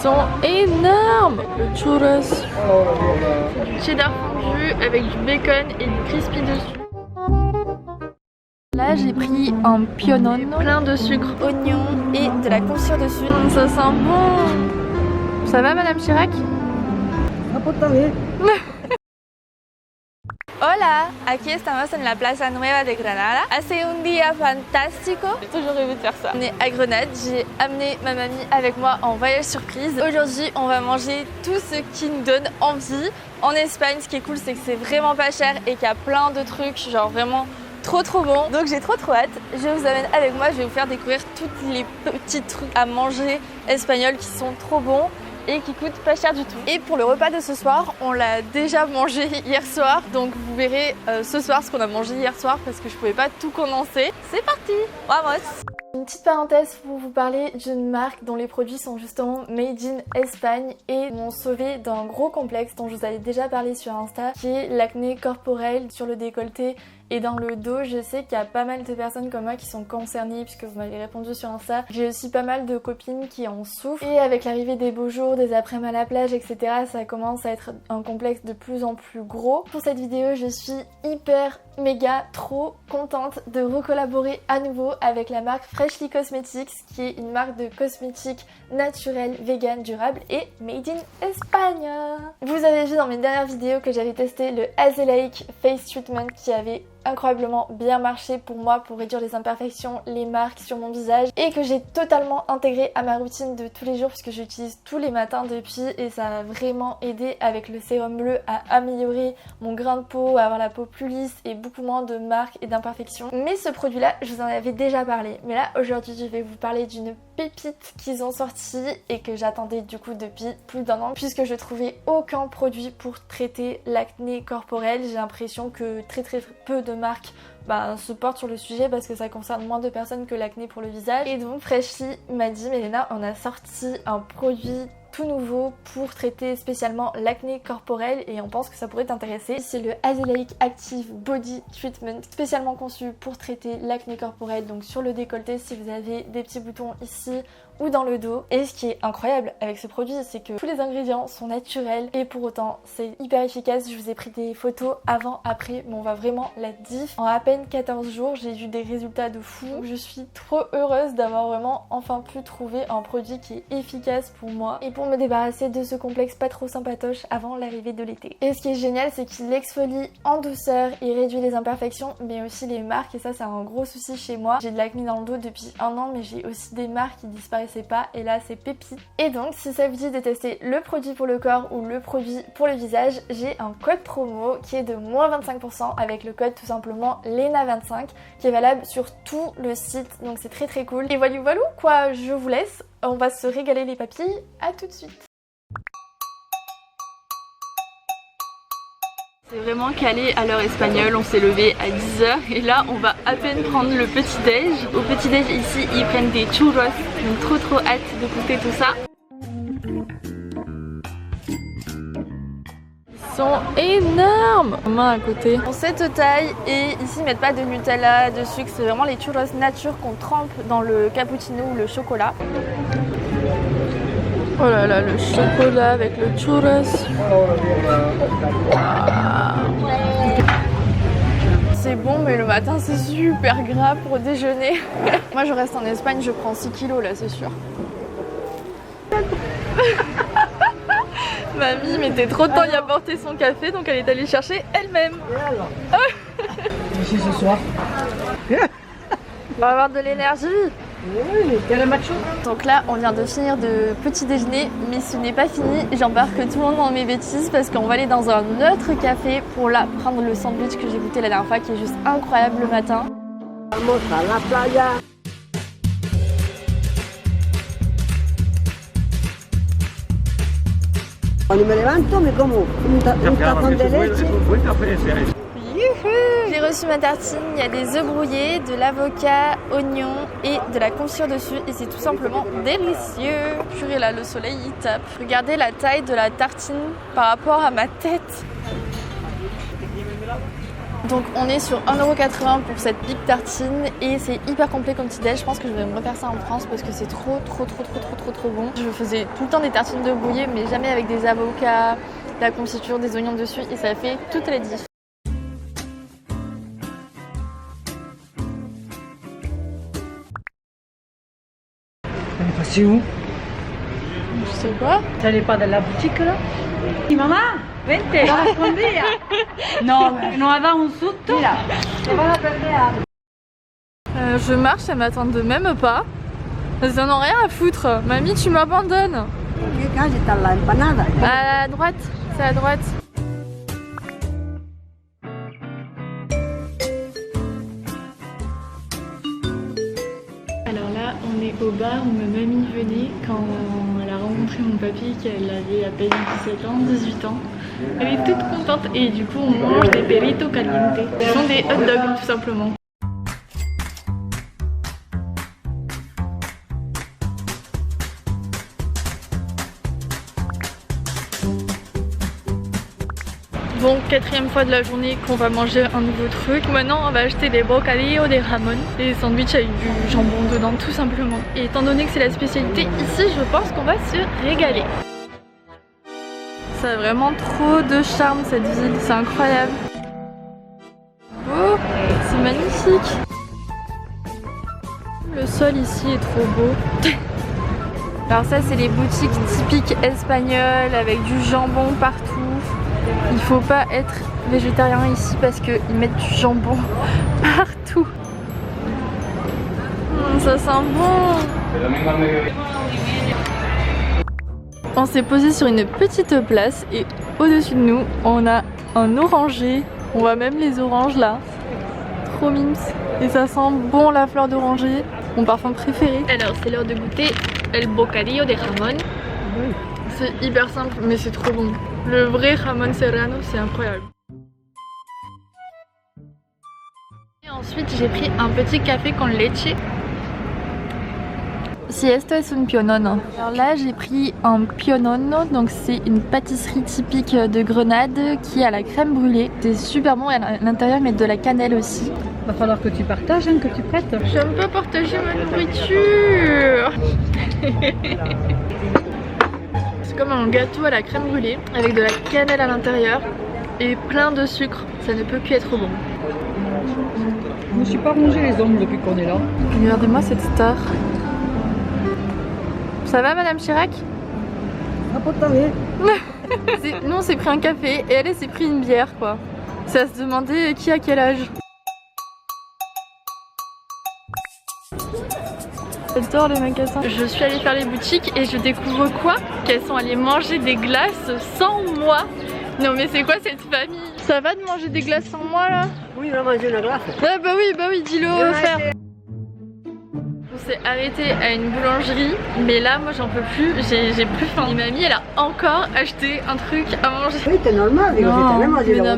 sont énormes. Le churros, du cheddar fondu avec du bacon et du crispy dessus. Là j'ai pris un pionon plein de sucre, oignon et de la confiture dessus. Ça sent bon. Ça va Madame Chirac? Hola, aquí estamos en la Plaza Nueva de Granada. Hace un día fantástico. J'ai toujours rêvé de faire ça. On est à Grenade, j'ai amené ma mamie avec moi en voyage surprise. Aujourd'hui, on va manger tout ce qui nous donne envie. En Espagne, ce qui est cool, c'est que c'est vraiment pas cher et qu'il y a plein de trucs, genre vraiment trop bon. Donc j'ai trop hâte. Je vous amène avec moi, je vais vous faire découvrir tous les petits trucs à manger espagnols qui sont trop bons et qui coûtent pas cher du tout. Et pour le repas de ce soir, on l'a déjà mangé hier soir, donc vous verrez ce soir ce qu'on a mangé hier soir parce que je pouvais pas tout condenser. C'est parti, vamos! Une petite parenthèse pour vous parler d'une marque dont les produits sont justement made in Espagne et m'ont sauvé d'un gros complexe dont je vous avais déjà parlé sur Insta, qui est l'acné corporel sur le décolleté et dans le dos. Je sais qu'il y a pas mal de personnes comme moi qui sont concernées puisque vous m'avez répondu sur Insta. J'ai aussi pas mal de copines qui en souffrent et avec l'arrivée des beaux jours, des après-midi à la plage, etc. ça commence à être un complexe de plus en plus gros. Pour cette vidéo, je suis hyper méga trop contente de recollaborer à nouveau avec la marque Freshly Cosmetics, qui est une marque de cosmétiques naturels, vegan, durable et made in Espagne. Vous avez vu dans mes dernières vidéos que j'avais testé le Azelaic Face Treatment qui avait incroyablement bien marché pour moi pour réduire les imperfections, les marques sur mon visage et que j'ai totalement intégré à ma routine de tous les jours puisque j'utilise tous les matins depuis et ça a vraiment aidé avec le sérum bleu à améliorer mon grain de peau, à avoir la peau plus lisse et beaucoup moins de marques et d'imperfections. Mais ce produit là, je vous en avais déjà parlé, mais là aujourd'hui je vais vous parler d'une pépite qu'ils ont sortie et que j'attendais du coup depuis plus d'1 an puisque je trouvais aucun produit pour traiter l'acné corporel. J'ai l'impression que très peu de marques se portent sur le sujet parce que ça concerne moins de personnes que l'acné pour le visage. Et donc Freshly m'a dit mais Léna, on a sorti un produit tout nouveau pour traiter spécialement l'acné corporel et on pense que ça pourrait t'intéresser. C'est le Azelaic Active Body Treatment spécialement conçu pour traiter l'acné corporel, donc sur le décolleté si vous avez des petits boutons ici ou dans le dos. Et ce qui est incroyable avec ce produit, c'est que tous les ingrédients sont naturels et pour autant c'est hyper efficace. Je vous ai pris des photos avant, après, mais on voit vraiment la diff. En à peine 14 jours, j'ai eu des résultats de fou. Je suis trop heureuse d'avoir vraiment enfin pu trouver un produit qui est efficace pour moi et pour me débarrasser de ce complexe pas trop sympatoche avant l'arrivée de l'été. Et ce qui est génial, c'est qu'il exfolie en douceur, il réduit les imperfections mais aussi les marques et ça c'est un gros souci chez moi. J'ai de l'acné dans le dos depuis 1 an mais j'ai aussi des marques qui disparaissaient pas et là c'est pépite. Et donc si ça vous dit de tester le produit pour le corps ou le produit pour le visage, j'ai un code promo qui est de moins 25% avec le code tout simplement LENA25 qui est valable sur tout le site, donc c'est très cool. Et voilà quoi, je vous laisse, on va se régaler les papilles, à tout de suite. C'est vraiment calé à l'heure espagnole, on s'est levé à 10h et là on va à peine prendre le petit déj. Au petit déj ici ils prennent des churros, donc trop hâte de goûter tout ça. Ils sont énormes! Main à côté. On cette taille et ici ils mettent pas de Nutella, de sucre, c'est vraiment les churros nature qu'on trempe dans le cappuccino ou le chocolat. Oh là là, le chocolat avec le churros. C'est bon mais le matin c'est super gras pour déjeuner. Moi je reste en Espagne, je prends 6 kilos là c'est sûr. Mamie mettait trop de temps à apporter son café donc elle est allée chercher elle-même. Ici ce soir. On va avoir de l'énergie. Oui, quel macho. Donc là on vient de finir de petit déjeuner mais ce n'est pas fini, j'embarque tout le monde dans mes bêtises parce qu'on va aller dans un autre café pour là prendre le sandwich que j'ai goûté la dernière fois qui est juste incroyable le matin. Vamos a la playa. Cuando me levanto me como un tazón de leche. J'ai reçu ma tartine, il y a des œufs brouillés, de l'avocat, oignon et de la confiture dessus et c'est tout simplement délicieux. Purée là, le soleil il tape. Regardez la taille de la tartine par rapport à ma tête. Donc on est sur 1,80€ pour cette big tartine et c'est hyper complet comme petit déj. Je pense que je vais me refaire ça en France parce que c'est trop bon. Je faisais tout le temps des tartines de brouillé mais jamais avec des avocats, de la confiture, des oignons dessus et ça fait toute la diff. Elle est passée où? Je sais quoi? Elle n'est pas dans la boutique là? Maman, vente, la escondida. No, no ha dado un susto. Mira, te vas a perder. Je marche, elles m'attendent même pas. Elles en ont rien à foutre. Mamie, tu m'abandonnes. Quand j'étais à l'empanada. À droite, c'est à droite. Alors là, on est au bar où ma mamie venait quand elle a rencontré mon papy, qu'elle avait à peine 17 ans, 18 ans. Elle est toute contente et du coup on mange des perritos caliente. Ce sont des hot dogs tout simplement. Bon, quatrième fois de la journée qu'on va manger un nouveau truc. Maintenant, on va acheter des bocadillos, des ramon, des sandwichs avec du jambon dedans, tout simplement. Et étant donné que c'est la spécialité ici, je pense qu'on va se régaler. Ça a vraiment trop de charme cette ville, c'est incroyable. Oh, c'est magnifique. Le sol ici est trop beau. Alors ça, c'est les boutiques typiques espagnoles avec du jambon partout. Il faut pas être végétarien ici parce qu'ils mettent du jambon partout. Ça sent bon. On s'est posé sur une petite place et au-dessus de nous, on a un oranger. On voit même les oranges là. Trop mimes. Et ça sent bon la fleur d'oranger. Mon parfum préféré. Alors c'est l'heure de goûter el bocadillo de jamón. C'est hyper simple mais c'est trop bon. Le vrai jamón serrano, c'est incroyable. Et ensuite j'ai pris un petit café con leche. Si esto es un pionono. Alors là j'ai pris un pionono, donc c'est une pâtisserie typique de Grenade qui a la crème brûlée. C'est super bon et à l'intérieur ils mettent de la cannelle aussi. Va falloir que tu partages, hein, que tu prêtes. J'aime pas partager ma nourriture. C'est comme un gâteau à la crème brûlée avec de la cannelle à l'intérieur et plein de sucre. Ça ne peut qu'être bon. Je me suis pas rongé les ongles depuis qu'on est là. Regardez-moi cette star. Ça va Madame Chirac? Ah, pour t'aller. Nous on s'est pris un café et elle s'est pris une bière quoi. C'est à se demander qui a quel âge. J'adore les magasins. Je suis allée faire les boutiques et je découvre quoi? Qu'elles sont allées manger des glaces sans moi. Non mais c'est quoi cette famille? Ça va de manger des glaces sans moi là? Oui, on va manger une glace. Ah bah oui, dis-le au fer. On s'est arrêté à une boulangerie, mais là moi j'en peux plus, j'ai plus faim. Et mamie elle a encore acheté un truc à manger. Oui, c'est normal,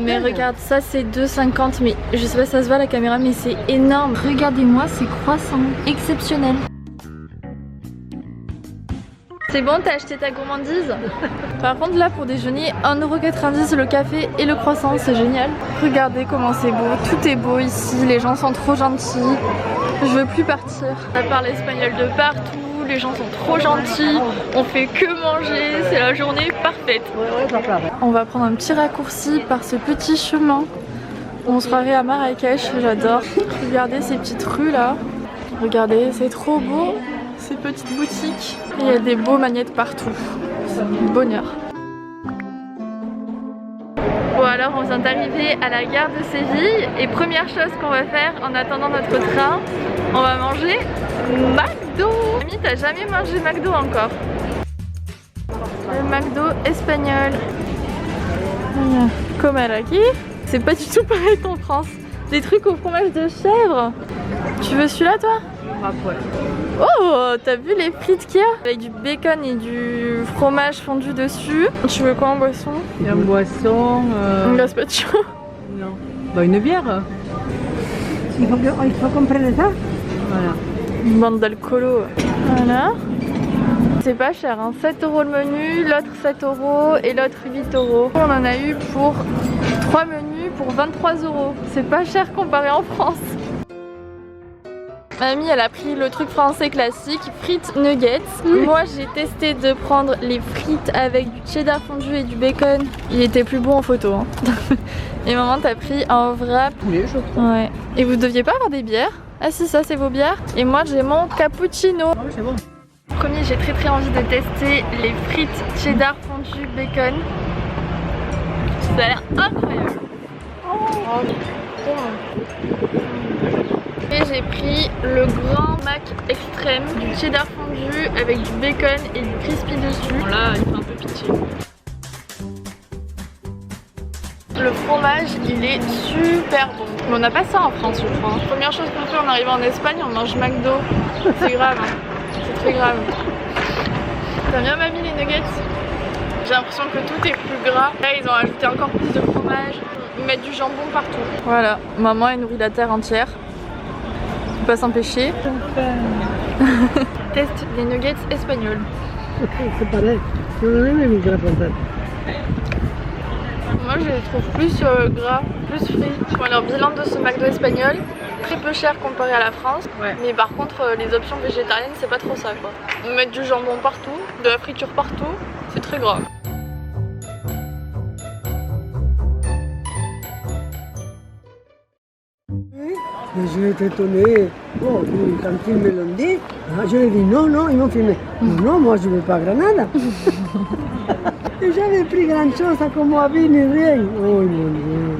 mais regarde, ça c'est 2,50, mais je sais pas si ça se voit à la caméra, mais c'est énorme. Regardez-moi ces croissants, exceptionnels. C'est bon, t'as acheté ta gourmandise? Par contre là pour déjeuner, 1,90€ le café et le croissant, c'est génial. Regardez comment c'est beau, tout est beau ici, les gens sont trop gentils. Je veux plus partir. Ça parle espagnol de partout, les gens sont trop gentils, on fait que manger, c'est la journée parfaite. On va prendre un petit raccourci par ce petit chemin. On se croirait à Marrakech, j'adore. Regardez ces petites rues là. Regardez, c'est trop beau. Ces petites boutiques. Il y a des beaux magnettes partout. C'est du bonheur. Bon alors on vient d'arriver à la gare de Séville et première chose qu'on va faire en attendant notre train, on va manger McDo. Mamie, t'as jamais mangé McDo encore? Le McDo espagnol. Comme elle a qui? C'est pas du tout pareil qu'en France. Des trucs au fromage de chèvre. Tu veux celui-là toi? Oh, t'as vu les frites qu'il y a? Avec du bacon et du fromage fondu dessus. Tu veux quoi en boisson? Il y a une boisson. Un gazpacho? Non. Bah une bière. Il faut qu'on prenne ça. Voilà. Une bande d'alcoolo. Voilà. C'est pas cher, hein. 7€ le menu, l'autre 7€ et l'autre 8€. On en a eu pour 3 menus pour 23 €. C'est pas cher comparé en France. Mamie elle a pris le truc français classique, frites nuggets. Moi j'ai testé de prendre les frites avec du cheddar fondu et du bacon. Il était plus beau en photo hein. Et maman t'as pris un wrap. Poulet, je crois. Ouais. Et vous deviez pas avoir des bières? Ah si, ça c'est vos bières. Et moi j'ai mon cappuccino. Ah oui, c'est bon. Premier, j'ai très envie de tester les frites cheddar fondu bacon. Ça a l'air incroyable. Et j'ai pris le grand mac extrême, du cheddar fondu avec du bacon et du crispy dessus. Bon là, il fait un peu pitié. Le fromage, il est super bon. Mais on n'a pas ça en France, je crois. Première chose qu'on fait en arrivant en Espagne, on mange McDo. C'est grave, hein. C'est très grave. T'as bien mamie les nuggets? J'ai l'impression que tout est plus gras. Là, ils ont ajouté encore plus de fromage. Ils mettent du jambon partout. Voilà, maman elle nourrit la terre entière. Faut pas s'empêcher. Teste les nuggets espagnols. C'est pareil. Je ne l'aime pas la patate. Moi je les trouve plus gras, plus frits. Bon, alors bilan de ce McDo espagnol, très peu cher comparé à la France. Ouais. Mais par contre les options végétariennes c'est pas trop ça quoi. Mettre du jambon partout, de la friture partout, c'est très gras. Mais je été étonné. Bon, quand ils me l'ont dit, je lui ai dit non, non, ils m'ont filmé. Non, moi je ne veux pas Granada. Et j'avais pris grand chose à comme avis ni rien. Oh mon Dieu.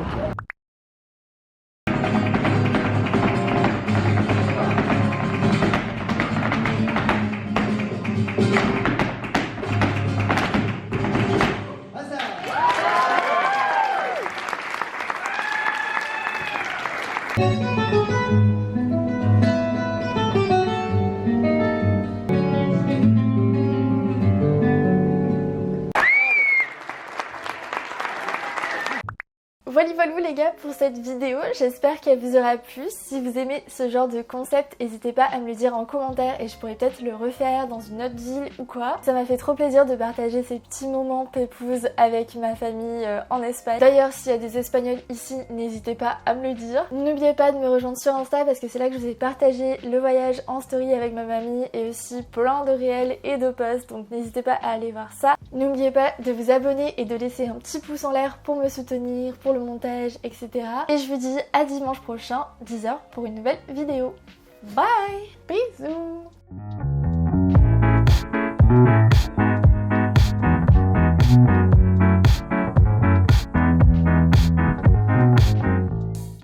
Voilà les gars pour cette vidéo, j'espère qu'elle vous aura plu. Si vous aimez ce genre de concept, n'hésitez pas à me le dire en commentaire et je pourrais peut-être le refaire dans une autre ville ou quoi. Ça m'a fait trop plaisir de partager ces petits moments pépouses avec ma famille en Espagne. D'ailleurs s'il y a des Espagnols ici, n'hésitez pas à me le dire. N'oubliez pas de me rejoindre sur Insta parce que c'est là que je vous ai partagé le voyage en story avec ma mamie et aussi plein de réels et de posts, donc n'hésitez pas à aller voir ça. N'oubliez pas de vous abonner et de laisser un petit pouce en l'air pour me soutenir, pour le montage, etc. Et je vous dis à dimanche prochain, 10 h pour une nouvelle vidéo. Bye! Bisous!